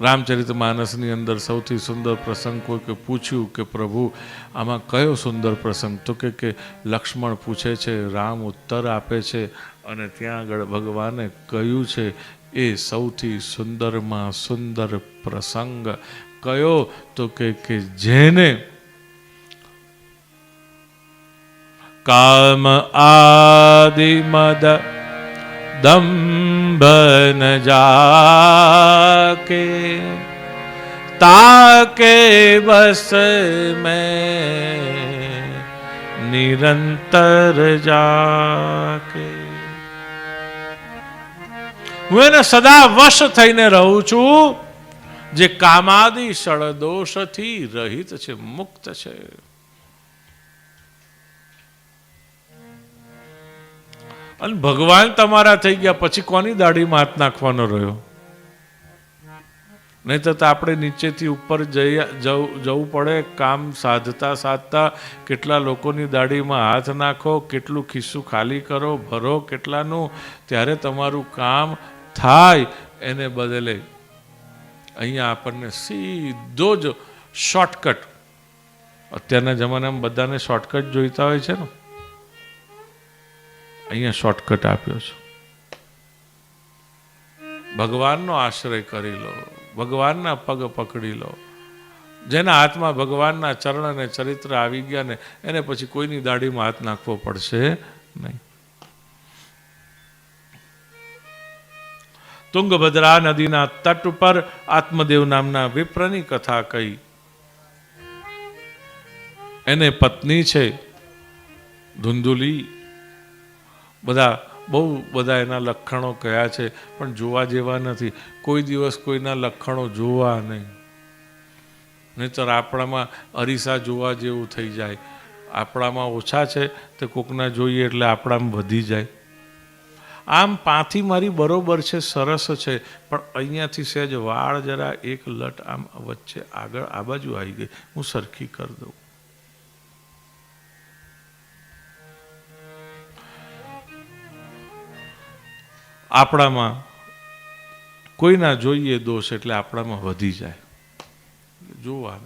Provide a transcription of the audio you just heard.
રામચરિતમાનસની અંદર સૌથી સુંદર પ્રસંગ કોઈ કે પૂછ્યું કે પ્રભુ આમાં કયો સુંદર પ્રસંગ, તો કે લક્ષ્મણ પૂછે છે, રામ ઉત્તર આપે છે, અને ત્યાં આગળ ભગવાને કહ્યું છે એ સૌથી સુંદરમાં સુંદર પ્રસંગ કયો, તો કે જેને કામ આદિ મદ दम्भ न जाके ताके बस में निरंतर जाके હું એને સદા વશ થઈને રહું છું, જે કામાદિ ષડદોષથી રહિત છે, મુક્ત છે. અને ભગવાન તમારા થઈ ગયા પછી કોની દાઢીમાં હાથ નાખવાનો રહ્યો? નહીં તો આપણે નીચેથી ઉપર જવું પડે, કામ સાધતા સાધતા કેટલા લોકોની દાઢીમાં હાથ નાખો, કેટલું ખિસ્સું ખાલી કરો, ભરો કેટલાનું, ત્યારે તમારું કામ થાય. એને બદલે અહીંયા આપણને સીધો જ શોર્ટકટ, અત્યારના જમાનામાં બધાને શોર્ટકટ જોઈતા હોય છે ને, અહીંયા શોર્ટકટ આપ્યો છે. ભગવાનનો આશ્રય કરી લો, ભગવાનના પગ પકડી લો. જેના હાથમાં ભગવાનના ચરણ અને ચરિત્ર આવી ગયા ને એને પછી કોઈની દાઢીમાં હાથ નાખવો પડશે નહીં. તુંગભદ્રા નદીના તટ ઉપર આત્મદેવ નામના વિપ્રની કથા કહી. એને પત્ની છે ધુંધુલી, બહુ બધા એના લક્ષણો કયા છે, પણ જોવા જેવા નથી. કોઈ દિવસ કોઈના લક્ષણો જોવા નહીં, નહીંતર આપણામાં અરીસા જોવા જેવું થઈ જાય. આપણામાં ઓછા છે તો કોકના જોઈએ એટલે આપણામાં વધી જાય. આમ પાથી મારી બરોબર છે, સરસ છે, પણ અહીંયાથી સહેજ વાળ જરા એક લટ આમ વચ્ચે આગળ આ બાજુ આવી ગઈ, હું સરખી કરી દઉં. આપણામાં કોઈના જોઈએ દોષ એટલે આપણામાં વધી જાય. જોવા